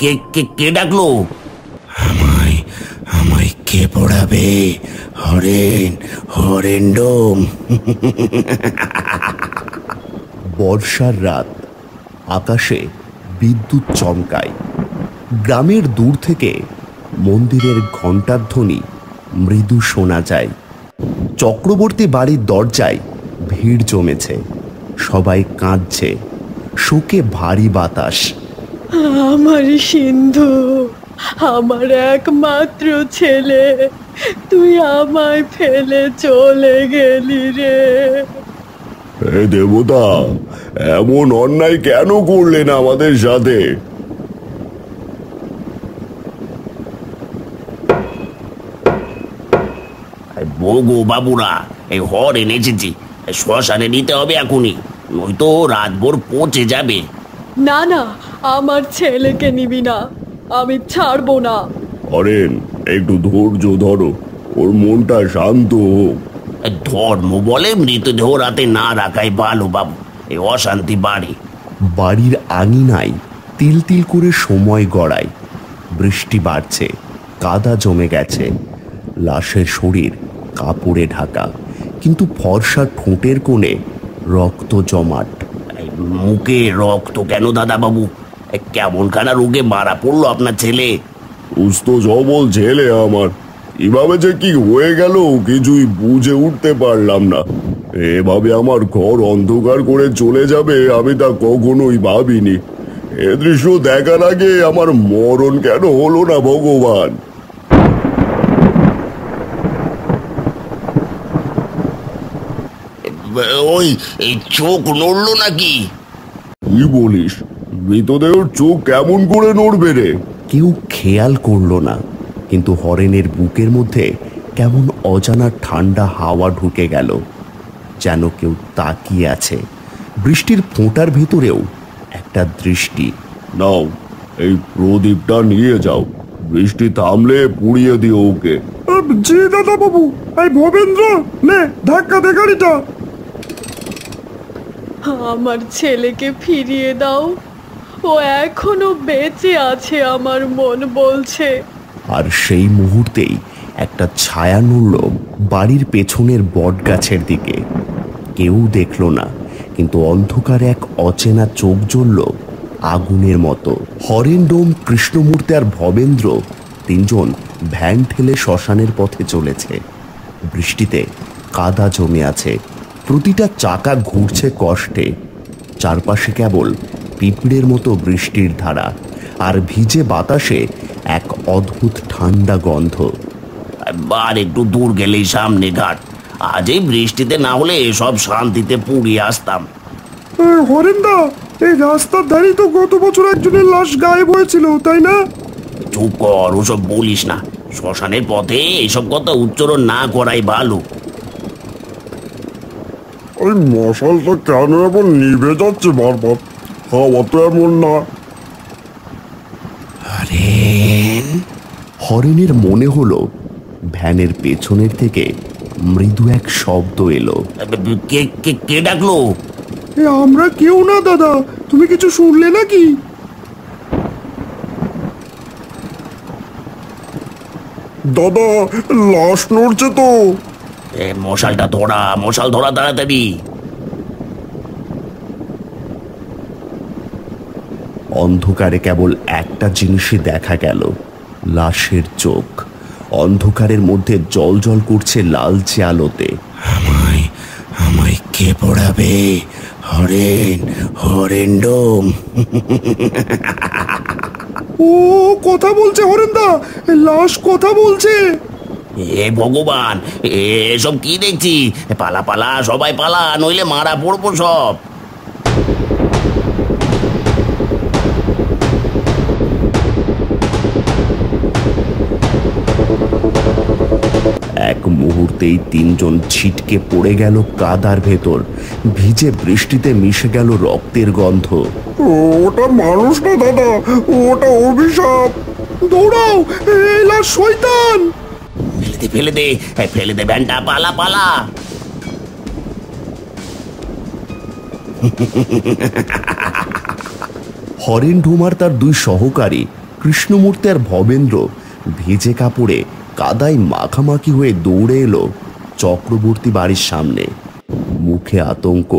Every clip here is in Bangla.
কে কে কে ডাকলো? আমায় আমায় কে পড়াবে? হরেন, হরেন্ডম। বর্ষার রাত, আকাশে বিদ্যুৎ চমকায়। গ্রামের দূর থেকে মন্দিরের ঘণ্টার ধ্বনি মৃদু শোনা যায়। চক্রবর্তী বাড়ির দরজায় ভিড় জমেছে, সবাই কাঁদছে, শোকে ভারী বাতাস। আমার সিন্ধু, আমার একমাত্র ছেলে, তুই আমায় ফেলে চলে গেলি রে। হে দেবতা, এমন অন্যায় কেন করলেন আমাদের সাথে? বগো বাবুরা, এই হরেন এসেছি, শ্মশানে নিতে হবে এখনই, নয়তো রাতভর পচে যাবে। না না, আমার ছেলেকে নিবি না, আমি ছাড়বো না। হরেন, একটু ধৈর্য ধরো, ওর মনটা শান্ত হোক। ধর্ম বলে মৃতদেহ রাতে না রাখাই ভালো বাবু, এই অশান্তি বাড়ে। বাড়ির আঙিনায় তিল তিল করে সময় গড়ায়। বৃষ্টি বাড়ছে, কাদা জমে গেছে। লাশের শরীর কাপড়ে ঢাকা, কিন্তু ফর্সা ঠোঁটের কোণে রক্ত জমাট। মুখে রক্ত কেন দাদা বাবু? কেমন খানা রোগে মারা পড়লো আপনার ছেলে? সুস্থ সবল ছেলে আমার, এভাবে যে কি হয়ে গেল কিছুই বুঝে উঠতে পারলাম না। এভাবে আমার ঘর অন্ধকার করে চলে যাবে আমি তা কখনোই ভাবিনি। এ দৃশ্য দেখার আগে আমার মরণ কেন হলো না ভগবান? ওই এই চোখ নড়লো নাকি? কি বলিস? মৃতদেহের চোখ কেমন করে নড়বে রে? কেউ খেয়াল করল না, কিন্তু হরেনের বুকের মধ্যে কেমন অজানা ঠান্ডা হাওয়া ঢুকে গেল, যেন কেউ তাকিয়ে আছে। বৃষ্টির ফোঁটার ভেতরেও একটা দৃষ্টি। নাও, এই প্রদীপটা নিয়ে যাও, বৃষ্টি থামলে পুড়িয়ে দিও ওকে। জি দাদা বাবু। এই ভবেন্দ্র, নে ধাক্কা দে গাড়িটা। আমার ছেলেকে ফিরিয়ে দাও, ও এখনো বেঁচে আছে আমার মন বলছে। আর সেই মুহূর্তেই একটা ছায়া নড়ল বাড়ির পেছনের বট গাছের দিকে। কেউ দেখল না, কিন্তু অন্ধকারে এক অচেনা চোখ জ্বলল আগুনের মতো। হরেন্ডম, কৃষ্ণমূর্তি আর ভবেন্দ্র তিনজন ভ্যান ঠেলে শ্মশানের পথে চলেছে। বৃষ্টিতে কাদা জমে আছে, প্রতিটা চাকা ঘুরছে কষ্টে। চারপাশে কেবল পিঁপড়ের মতো বৃষ্টির ধারা, আর ভিজে বাতাসে এক অদ্ভুত ঠান্ডা গন্ধ। আর একটু দূর গেলেই সামনে ঘাট, আজ এই বৃষ্টিতে না হলে সব শান্তিতে পুড়িয়ে আসতাম। হরেন্দা, এই রাস্তার ধারেই তো গত বছর একজনের লাশ গায়েব হয়েছিল, তাই না? চুপ কর, ওসব বলিস না। শ্মশানের পথে এসব কথা উচ্চারণ না করাই ভালো। ওই মশালটা কেন এমন নিভে যাচ্ছে বারবার? হাওয়া তো এমন না। হরেনের মনে হলো ভ্যানের পেছনের থেকে মৃদু এক শব্দ এলো। কে কে কে ডাকলো? আমরা কেউ না দাদা, তুমি কিছু শুনলে নাকি? দাদা, লাশ নড়ছে তো। মশালটা ধরা, মশাল ধরা তাড়াতাড়ি। অন্ধকারে কেবল একটা জিনিসই দেখা গেল, লাশের চোখ। অন্ধকারের মধ্যে জল জল করছে লালচে আলোতে। আমায় আমায় কে পড়াবে? হরেন, হরেন্ডম। ও কথা বলছে হরেন্দা, লাশ কথা বলছে। এ ভগবান, এসব কি দেখছি? পালা পালা, সবাই পালা, নইলে মারা পড়বো সব। এক মুহূর্তেই তিনজন ছিটকে পড়ে গেল কাদার ভেতর। ভিজে বৃষ্টিতে মিশে গেল রক্তের গন্ধ। ওটা মানুষ না দাদা, ওটা অভিশাপ। দৌড়াও, এই লাশ শয়তান। ফেলে দে, ফেলে দে ভ্যানটা, পালা পালা। হরেন ঢুমার তার দুই সহকারী কৃষ্ণমূর্তি আর ভবেন্দ্র ভিজে কাপড়ে কাদায় মাখামাখি হয়ে দৌড়ে এলো চক্রবর্তী বাড়ির সামনে। মুখে আতঙ্ক,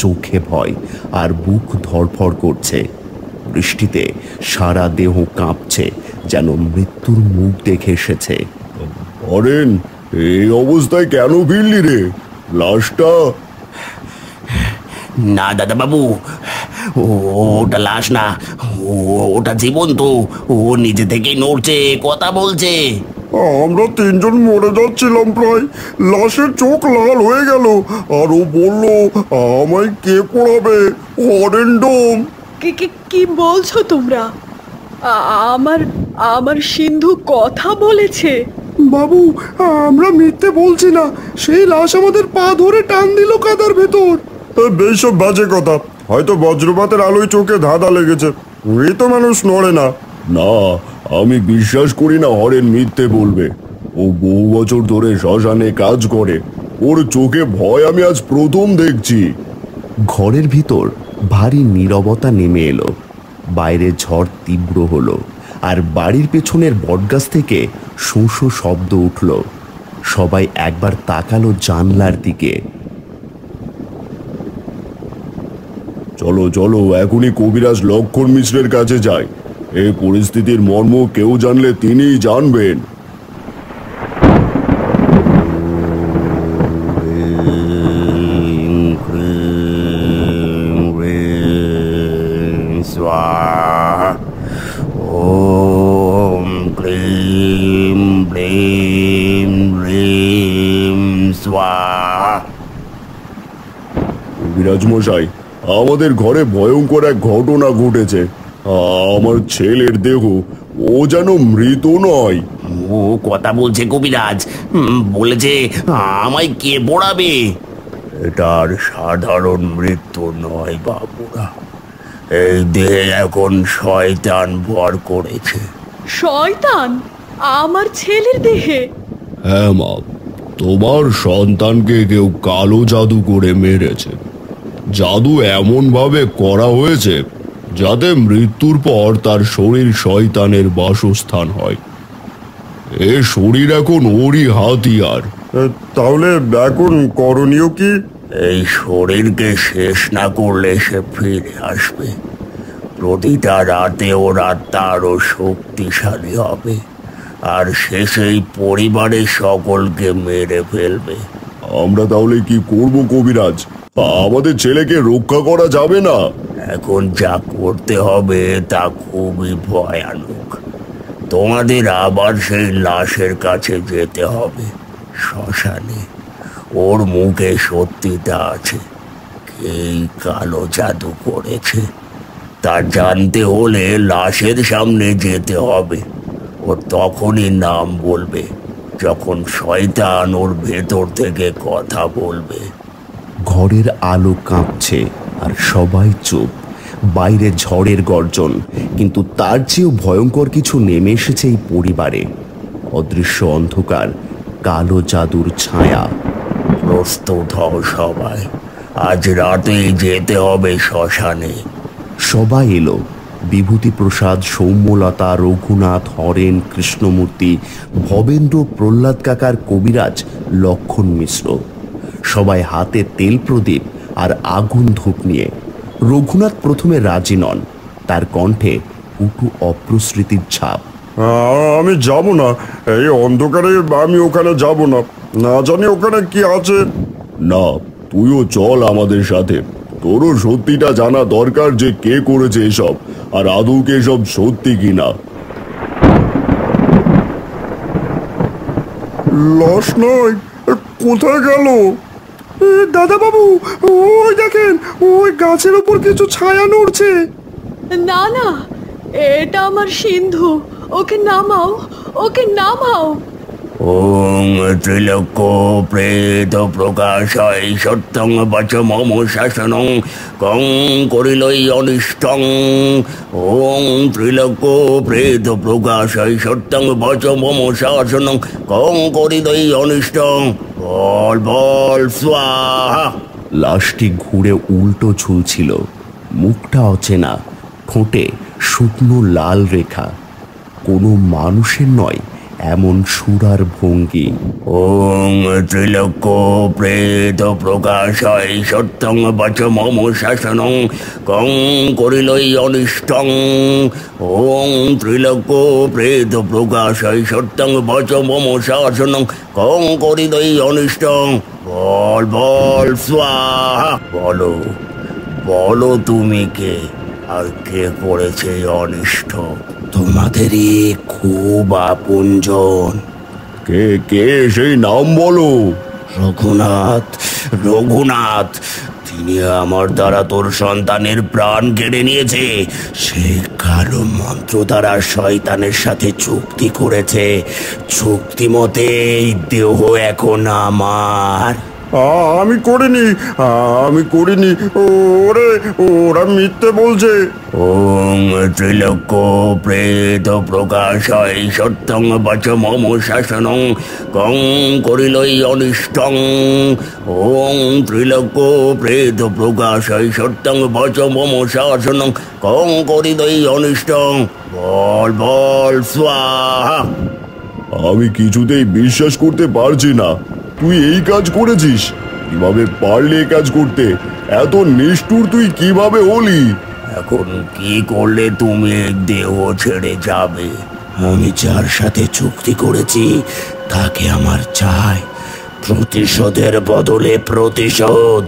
চোখে ভয়, আর বুক ধড়ফড় করছে। বৃষ্টিতে সারা দেহ কাঁপছে, যেন মৃত্যুর মুখ দেখে এসেছে। হরেন, এই অবস্থায় কেন ফিরলি রে? লাশটা? না দাদা বাবু, ওটা লাশ না, ওটা জীবন্ত। ও নিজে থেকেই নড়ছে, কথা বলছে। আমরা তিনজন মরে যাচ্ছিলাম প্রায়, লাশের চোখ লাল হয়ে গেল, আর ও বলল আমায় কে পড়াবে, হরেন্ডম। কি বলছো তোমরা? আমার আমার সিন্ধু কথা বলেছে? বাবু, আমরা মিথ্যে বলছি না, সেই লাশ আমাদের পা ধরে টান দিল কাদার ভেতর। বেশ সব বাজে কথা, হয়তো বজ্রপাতের আলোয় চোখে ধাঁধা লেগেছে, মৃত মানুষ নড়ে না। না, আমি বিশ্বাস করি না হরেন মিথ্যে বলবে। ও বহু বছর ধরে শ্মশানে কাজ করে, ওর চোখে ভয় আমি আজ প্রথম দেখছি। ঘরের ভিতর ভারী নীরবতা নেমে এলো। বাইরে ঝড় তীব্র হলো, আর বাড়ির পেছনের বটগাছ থেকে শোঁ শোঁ শব্দ উঠল। সবাই একবার তাকালো জানলার দিকে। চলো চলো, এখনই কবিরাজ লক্ষণ মিশ্রের কাছে যাই। এই পরিস্থিতির মর্ম কেউ জানলে তিনিই জানবেন। ওম ক্লিম ব্লিম রিম স্বাহা। কবিরাজ মশাই, আমাদের ঘরে ভয়ঙ্কর এক ঘটনা ঘটেছে। আমার ছেলের দেহ, ও যেন মৃত নয়। ও কথা বলছে কবিরাজ, বলেছে আমায় কে পড়াবে। এটা আর সাধারণ মৃত্যু নয় বাবুরা, এই দেহে এখন শয়তান ভর করেছে। শয়তান আমার ছেলের দেহে? হ্যাঁ মা, তোমার সন্তানকে কেউ কালো জাদু করে মেরেছে। জাদু এমন ভাবে করা হয়েছে যাতে মৃত্যুর পর তার শরীর শয়তানের বাসস্থান হয়। এ শরীর এখন ওরই হাতিয়ার। তাহলে এখন করণীয় কি? এই শরীরকে শেষ না করলে সে ফিরে আসবে। প্রতিটা রাতে ওর আত্মা আরো শক্তিশালী হবে, আর সে সেই পরিবারের সকলকে মেরে ফেলবে। আমরা তাহলে কি করব কবিরাজ? আমাদের ছেলেকে রক্ষা করা যাবে না। এখন যা করতে হবে তা খুবই ভয়ানক। তোমাদের আবার সেই লাশের কাছে যেতে হবে, শ্মশানে। ওর মুখে সত্যিটা আছে। এই কালো জাদু করেছে তা জানতে হলে লাশের সামনে যেতে হবে। ও তখনই নাম বলবে যখন শয়তান ওর ভেতর থেকে কথা বলবে। ঘরের আলো কাঁপছে, আর সবাই চুপ। বাইরে ঝড়ের গর্জন, কিন্তু তার চেয়েও ভয়ঙ্কর কিছু নেমে এসেছে এই পরিবারে। অদৃশ্য অন্ধকার, কালো জাদুর ছায়া। প্রস্তুত হও সবাই, আজ রাতেই যেতে হবে শ্মশানে। সবাই এলো। বিভূতিপ্রসাদ, সৌম্যলতা, রঘুনাথ, হরেন, কৃষ্ণমূর্তি, ভবেন্দ্র, প্রহ্লাদ কাকার কবিরাজ লক্ষণ মিশ্র। সবাই হাতে তেল প্রদীপ আর আগুন ধূপ নিয়ে। রঘুনাথ প্রথমে রাজি নন, তার কণ্ঠে উটু অপ্রস্মৃতির ছাপ। আমি যাব না, এই অন্ধকারে আমি ওখানে যাব না, না জানি ওখানে কি আছে। না, তুইও চল আমাদের সাথে। তোরও সত্যিটা জানা দরকার যে কে করেছে এসব, আর আদৌ কে সব সত্যি কিনা। লাশ নয়, কোথায় গেল? দাদা বাবু, ওই দেখেন, ওই গাছের উপর কিছু ছায়া নড়ছে। না না, এটা আমার সিন্ধু, ওকে নামাও, ওকে নামাও। ওং ত্রিলোক্য প্রেত প্রকাশায় সত্যং বচ মম শাসনং কং করিলই অনিষ্টং। ওং ত্রিলোক্য প্রেত প্রকাশায় সত্যং বচ মম শাসনং কং করিলই অনিষ্টং। বল বল স্বাহা। লাশটি ঘুরে উল্টো ঝুলছিল, মুখটা অচেনা, ঠোঁটে শুকনো লাল রেখা। কোনো মানুষের নয় এমন সুরার ভঙ্গি। ওং ত্রিলোক্য প্রেত প্রকাশয় সত্যং বচ মম শাসনং কং করিলই অনিষ্টং। ওং ত্রিলোক্য প্রেত প্রকাশয় সত্যং বচ মম শাসনং কং করিলই অনিষ্টং। বল বল স্বাহা। বলো বলো তুমি কে, আর কে করেছে অনিষ্ট? তোমাদেরই খুব আপনজন। কে কে সেই নাম বলো। রঘুনাথ, রঘুনাথ। তিনি আমার দ্বারা তোর সন্তানের প্রাণ কেড়ে নিয়েছে। সে কালো মন্ত্র দ্বারা শয়তানের সাথে চুক্তি করেছে। চুক্তি মতে এই দেহ এখন আমার। আমি করিনি, আমি করিনি। ওরা মিথ্যে বলছে। ওং ত্রিলোক্য প্রেত প্রকাশয় সত্যং বচ মম শাসনং কং করিলই অনিষ্টং। ওং ত্রিলোক্য প্রেত প্রকাশয় সত্যং বচ মম শাসনং কং করিলই অনিষ্টং। বল বল স্বাহা। আমি কিছুতেই বিশ্বাস করতে পারছি না তুই এই কাজ করেছিস। কিভাবে পারলি এই কাজ করতে? এত নিষ্ঠুর তুই কিভাবে হলি? এখন কি করলে তুমি এই দেহ ছেড়ে যাবে? আমি যার সাথে চুক্তি করেছি তাকে আমার চাই। প্রতিশোধের বদলে প্রতিশোধ,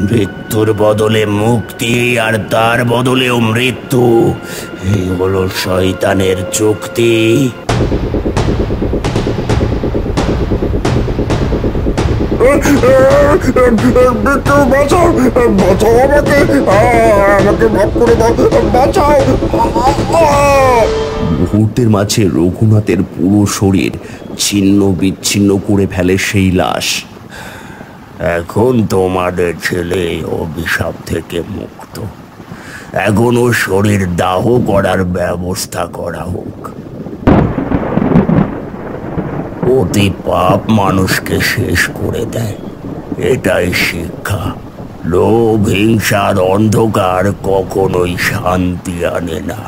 মৃত্যুর বদলে মুক্তি, আর তার বদলেও মৃত্যু। এই হলো শয়তানের চুক্তি। বাঁচাও, বাঁচাও আমাকে, আমাকে মাফ করে দাও, বাঁচাও। মুহূর্তের মাঝে রঘুনাথের পুরো শরীর ছিন্ন বিচ্ছিন্ন করে ফেলে সেই লাশ। এখন তোমাদের ছেলে অভিশাপ থেকে মুক্ত। এখনো শরীর দাহ করার ব্যবস্থা করা হোক। অতি পাপ মানুষকে শেষ করে দেয়, এটাই শিক্ষা। লোভ, হিংসার অন্ধকার কখনোই শান্তি আনে না।